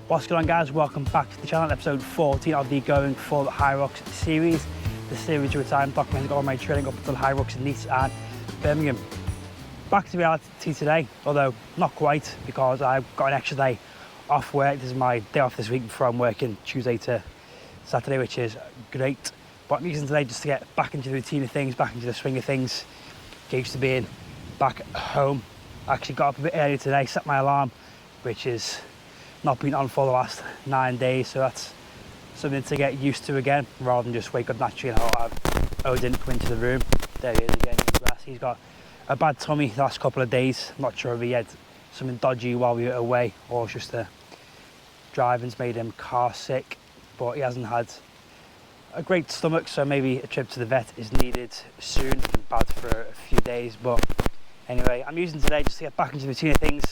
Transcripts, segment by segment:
What's going on, guys? Welcome back to the channel, episode 14 of the Going Full Hyrox series. The series which I'm documenting all my training up until Hyrox in Nice and Birmingham. Back to reality today, although not quite, because I've got an extra day off work. This is my day off this week before I'm working Tuesday to Saturday, which is great. But I'm using today just to get back into the routine of things, back into the swing of things. Get used to being back at home. I actually got up a bit earlier today, set my alarm, which is not been on for the last 9 days, so that's something to get used to again, rather than just wake up naturally and Odin come into the room. There he is again in the grass. He's got a bad tummy the last couple of days. I'm not sure if he had something dodgy while we were away or just the driving's made him car sick, but he hasn't had a great stomach, so maybe a trip to the vet is needed soon. It's been bad for a few days, but anyway, I'm using today just to get back into the routine of things,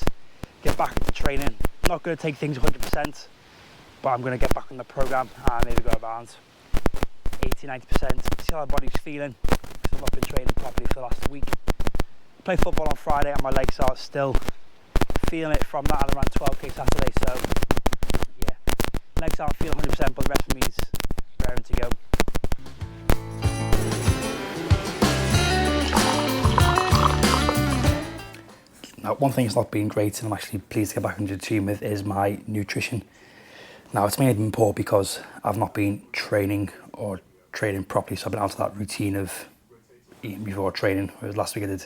get back into training. I'm not going to take things 100%, but I'm going to get back on the programme and maybe go around 80-90%, see how my body's feeling, because I've not been training properly for the last week. I played football on Friday and my legs are still feeling it from that, and around 12k Saturday, so yeah, legs aren't feeling 100%, but the rest of me is raring to go. Now, one thing that's not been great, and I'm actually pleased to get back into the routine with, is my nutrition. Now, it's mainly been poor because I've not been training or training properly, so I've been out of that routine of eating before training. Whereas last week I did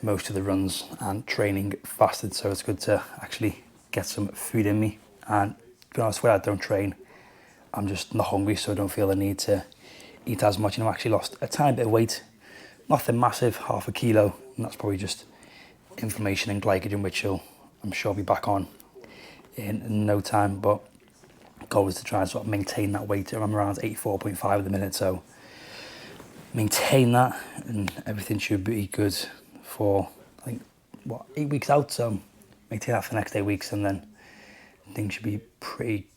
most of the runs and training fasted, so it's good to actually get some food in me. And to be honest, when I don't train, I'm just not hungry, so I don't feel the need to eat as much. And I've actually lost a tiny bit of weight, nothing massive, half a kilo, and that's probably just inflammation and glycogen, which I'm sure will be back on in no time. But goal is to try and sort of maintain that weight. I'm around 84.5 at the minute, so maintain that and everything should be good for, I think, 8 weeks out. So maintain that for the next 8 weeks and then things should be pretty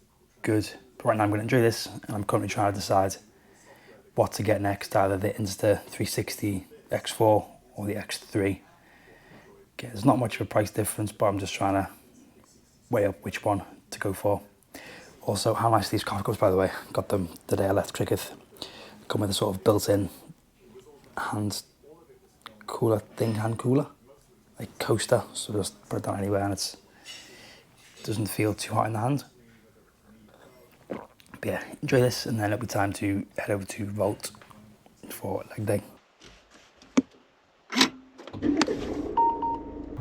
good. But right now I'm going to enjoy this, and I'm currently trying to decide what to get next, either the Insta360 X4 or the X3. Okay, there's not much of a price difference, but I'm just trying to weigh up which one to go for. Also, how nice are these coffee cups, by the way. Got them the day I left cricket. Come with a sort of built-in hand cooler, like coaster. So just put it down anywhere and it doesn't feel too hot in the hand. But yeah, enjoy this, and then it'll be time to head over to Vault for leg day.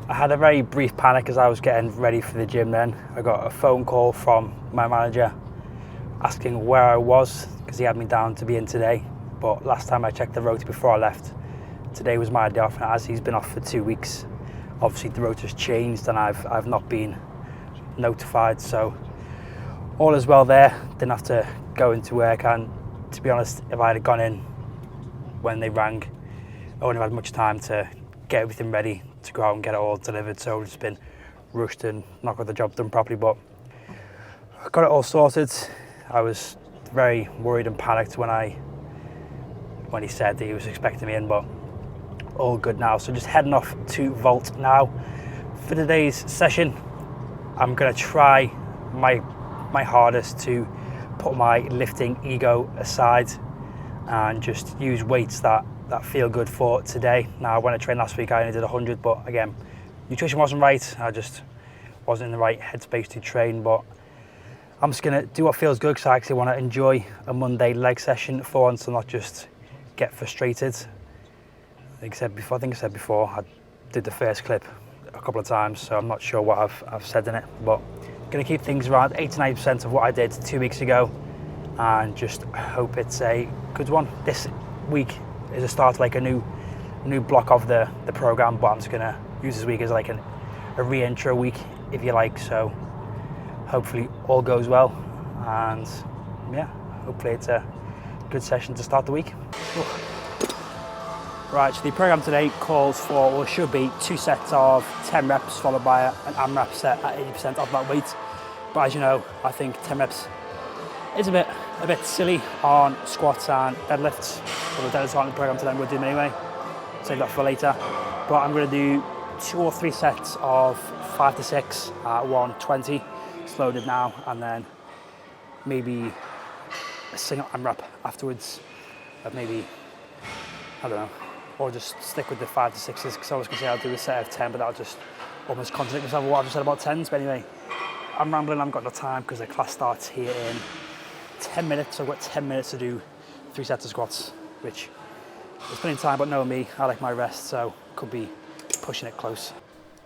I had a very brief panic as I was getting ready for the gym then. I got a phone call from my manager asking where I was, because he had me down to be in today. But last time I checked the rota before I left, today was my day off, and as he's been off for 2 weeks, obviously the rota's changed and I've not been notified. So all is well there, didn't have to go into work, and to be honest, if I had gone in when they rang, I wouldn't have had much time to get everything ready to go out and get it all delivered, so I've just been rushed and not got the job done properly. But I got it all sorted. I was very worried and panicked when he said that he was expecting me in, but all good now. So just heading off to Vault now. For today's session, I'm going to try my hardest to put my lifting ego aside and just use weights that feel good for today. Now, when I trained last week, I only did 100, but again, nutrition wasn't right. I just wasn't in the right headspace to train, but I'm just gonna do what feels good, because I actually want to enjoy a Monday leg session for once and not just get frustrated. I think I said before, I did the first clip a couple of times, so I'm not sure what I've said in it, but I'm gonna keep things around 80-90% of what I did 2 weeks ago and just hope it's a good one. This week is a start, like a new block of the program, but I'm just gonna use this week as like a re-intro week, if you like. So hopefully all goes well, and yeah, hopefully it's a good session to start the week. Right, so the program today calls for, or should be, 2 sets of 10 reps followed by an AMRAP set at 80% of that weight. But as you know, I think 10 reps is a bit silly on squats and deadlifts. Well, the deadlifts aren't in the program today, I'm going to do them anyway. Save that for later. But I'm going to do 2 or 3 sets of 5 to 6 at 120. slowed it now, and then maybe a single AMRAP afterwards of maybe, I don't know, or just stick with the 5 to 6s, because I was going to say I'll do a set of 10, but that'll just almost contradict myself with what I've just said about 10s. But anyway, I'm rambling, I've got no time because the class starts here in 10 minutes, so I've got 10 minutes to do 3 sets of squats, which is plenty of time, but knowing me, I like my rest, so could be pushing it close.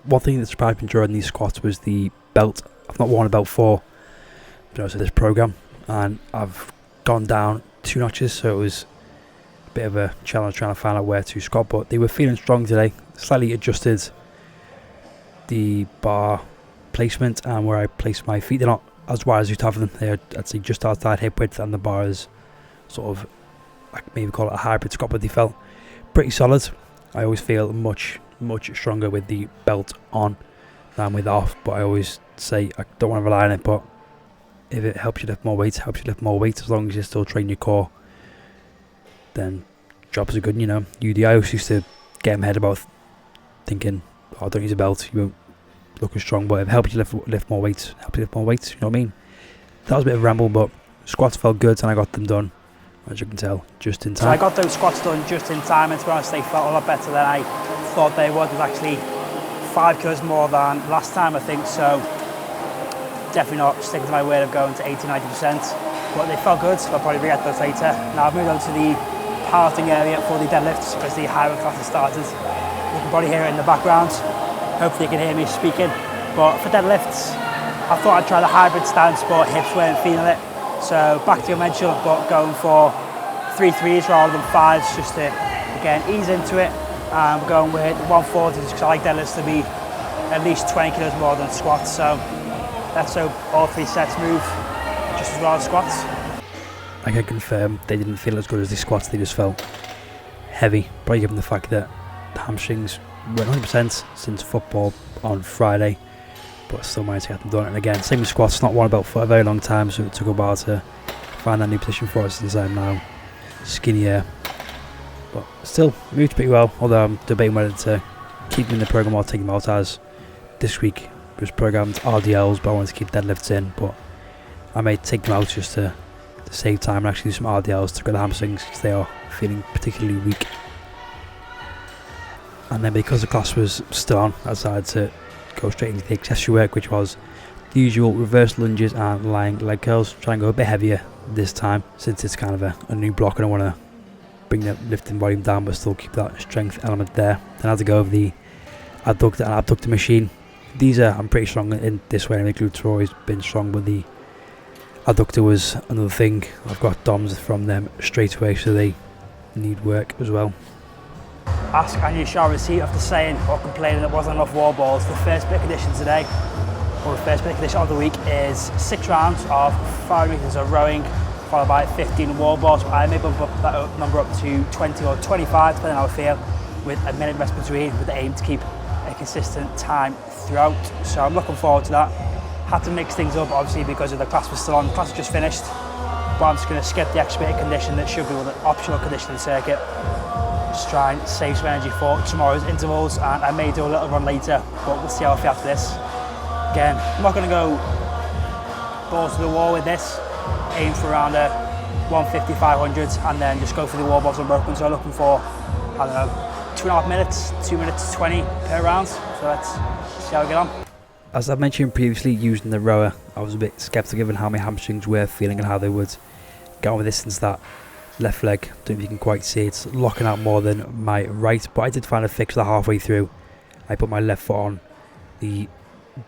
One thing that surprised me during these squats was the belt. I've not worn a belt for this program, and I've gone down 2 notches, so it was a bit of a challenge trying to find out where to squat, but they were feeling strong today. Slightly adjusted the bar placement and where I place my feet. They're not as wide as you'd have them. They're, I'd say, just outside hip width, and the bar is sort of, I could maybe call it a hybrid squat, but they felt pretty solid. I always feel much stronger with the belt on than with off, but I always say I don't want to rely on it, but if it helps you lift more weight, as long as you still train your core, then jobs are good, you know. I always used to get in my head about thinking, oh, don't use a belt, you won't look as strong, but if it helps you lift more weight, you know what I mean? That was a bit of a ramble, but squats felt good and I got them done, as you can tell, just in time. So I got those squats done just in time, and to be honest, they felt a lot better than I thought they would. It was actually 5 kilos more than last time, I think, so definitely not sticking to my word of going to 80-90%, but they felt good. I'll probably re-get those later. Now I've moved on to the powerlifting area for the deadlifts because the Hyrox class has started. You can probably hear it in the background. Hopefully you can hear me speaking. But for deadlifts, I thought I'd try the hybrid stance, but hips weren't feeling it. So back to conventional, but going for 3 3s rather than 5s, just to, again, ease into it. And we're going with 140s because I like deadlifts to be at least 20 kilos more than squats. So let's hope all 3 sets move just as well as squats. I can confirm they didn't feel as good as the squats, they just felt heavy, probably given the fact that the hamstrings were 100% since football on Friday, but still managed to get them done. And again, same with squats, not worn a belt for a very long time, so it took a while to find that new position for us since I'm now skinnier, but still moved pretty well, although I'm debating whether to keep them in the program or take them out, as this week was programmed RDLs, but I wanted to keep deadlifts in, but I may take them out just to save time and actually do some RDLs to get the hamstrings because they are feeling particularly weak. And then because the class was still on, I decided to go straight into the accessory work, which was the usual reverse lunges and lying leg curls. Try and go a bit heavier this time since it's kind of a new block and I want to bring the lifting volume down but still keep that strength element there. Then I had to go over the adductor and abductor machine. These are, I'm pretty strong in this way, and the glutes have always been strong, but the adductor was another thing. I've got DOMs from them straight away, so they need work as well. Ask and you shall receive after saying or complaining there wasn't enough wall balls. The first bit of condition today, or the first bit of condition of the week, is 6 rounds of 5 meters of rowing, followed by 15 wall balls. I may bump up that number up to 20 or 25, depending on how I feel, with a minute rest between, with the aim to keep a consistent time throughout. So I'm looking forward to that. Had to mix things up, obviously, because of the class was still on. The class was just finished, but I'm just going to skip the extra bit of condition that should be an optional conditioning circuit. Just try and save some energy for tomorrow's intervals, and I may do a little run later, but we'll see how I feel after this. Again, I'm not going to go balls to the wall with this. Aim for around a 150, 500, and then just go for the wall balls unbroken. So I'm looking for, I don't know, 2.5 minutes, 2 minutes 20 per round. So let's see how we get on. As I mentioned previously, using the rower, I was a bit sceptical given how my hamstrings were feeling and how they would get on with this, since that left leg, don't know if you can quite see, it's locking out more than my right, but I did find a fix that halfway through. I put my left foot on the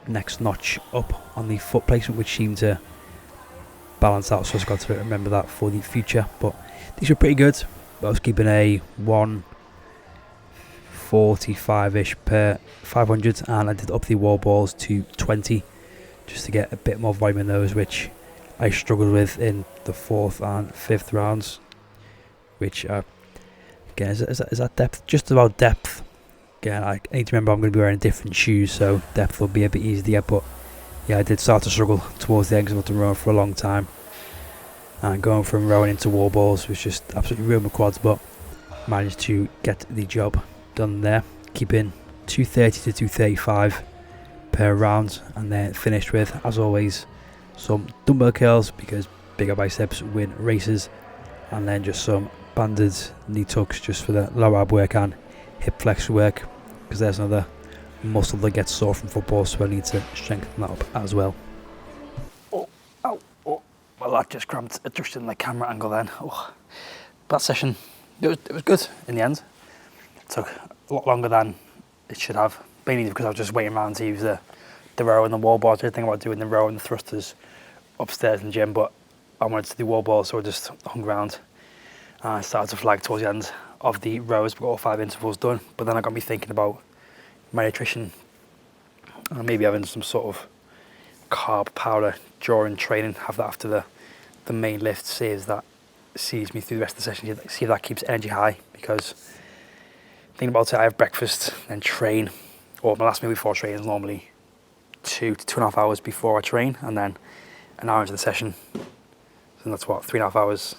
next notch up on the foot placement, which seemed to balance out, so I've got to remember that for the future. But these were pretty good. I was keeping a 145-ish per 500, and I did up the wall balls to 20 just to get a bit more volume in those, which I struggled with in the 4th and 5th rounds, which again is that depth, just about depth. Again, I need to remember I'm going to be wearing different shoes, so depth will be a bit easier to get, but yeah, I did start to struggle towards the end because I've been rowing for a long time, and going from rowing into wall balls was just absolutely ruined my quads, but managed to get the job done there, keeping 230 to 235 per round, and then finished with, as always, some dumbbell curls because bigger biceps win races, and then just some banded knee tucks just for the lower ab work and hip flex work, because there's another muscle that gets sore from football, so I need to strengthen that up as well. Oh, ow, oh. Well, that just cramped adjusting the camera angle then. Oh. That session, it was good in the end. It took a lot longer than it should have, mainly because I was just waiting around to use the row and the wall balls. I didn't think about doing the row and the thrusters upstairs in the gym, but I wanted to do wall balls, so I just hung around. I started to flag towards the end of the rows, got all 5 intervals done, but then I got me thinking about my nutrition and maybe having some sort of carb powder during training, have that after the main lift, see if that sees me through the rest of the session, see if that keeps energy high, because thinking about it, I have breakfast, then train, or my last meal before training is normally 2 to 2.5 hours before I train, and then an hour into the session, so that's what, 3.5 hours,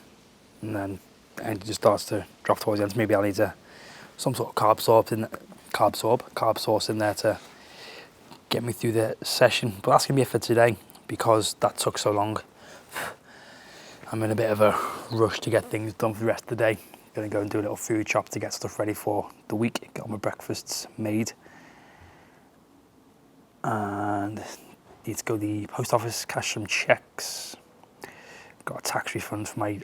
and then energy just starts to drop towards the end. So maybe I'll need some sort of carb source in there to get me through the session. But that's gonna be it for today, because that took so long. I'm in a bit of a rush to get things done for the rest of the day. Gonna go and do a little food shop to get stuff ready for the week, get all my breakfasts made, and need to go to the post office, cash some checks. Got a tax refund for my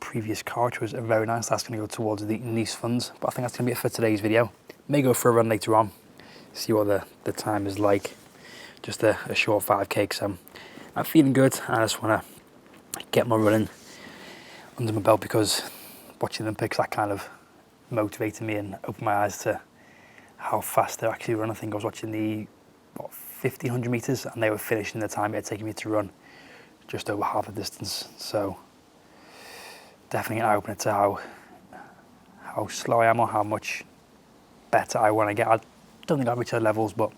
previous car, which was very nice. That's going to go towards the niece funds. But I think that's going to be it for today's video. May go for a run later on, see what the time is like. Just a short 5k, because I'm feeling good. I just want to get my running under my belt, because watching them pics, that kind of motivated me and opened my eyes to how fast they actually run. I think I was watching the 1,500 meters, and they were finishing the time it had taken me to run just over half the distance. So definitely an eye-opener to how slow I am, or how much better I want to get. I don't think I'll reach their levels, but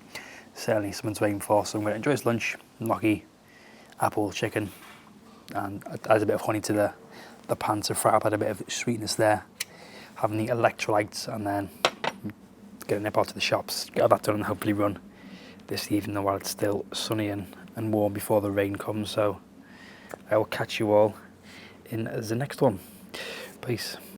certainly something to aim for. So I'm going to enjoy this lunch, gnocchi, apple, chicken, and add a bit of honey to the pan to fry up, add a bit of sweetness there. Having the electrolytes, and then get a nip out to the shops, get that done, and hopefully run this evening while it's still sunny and warm before the rain comes. So I will catch you all in the next one. Peace.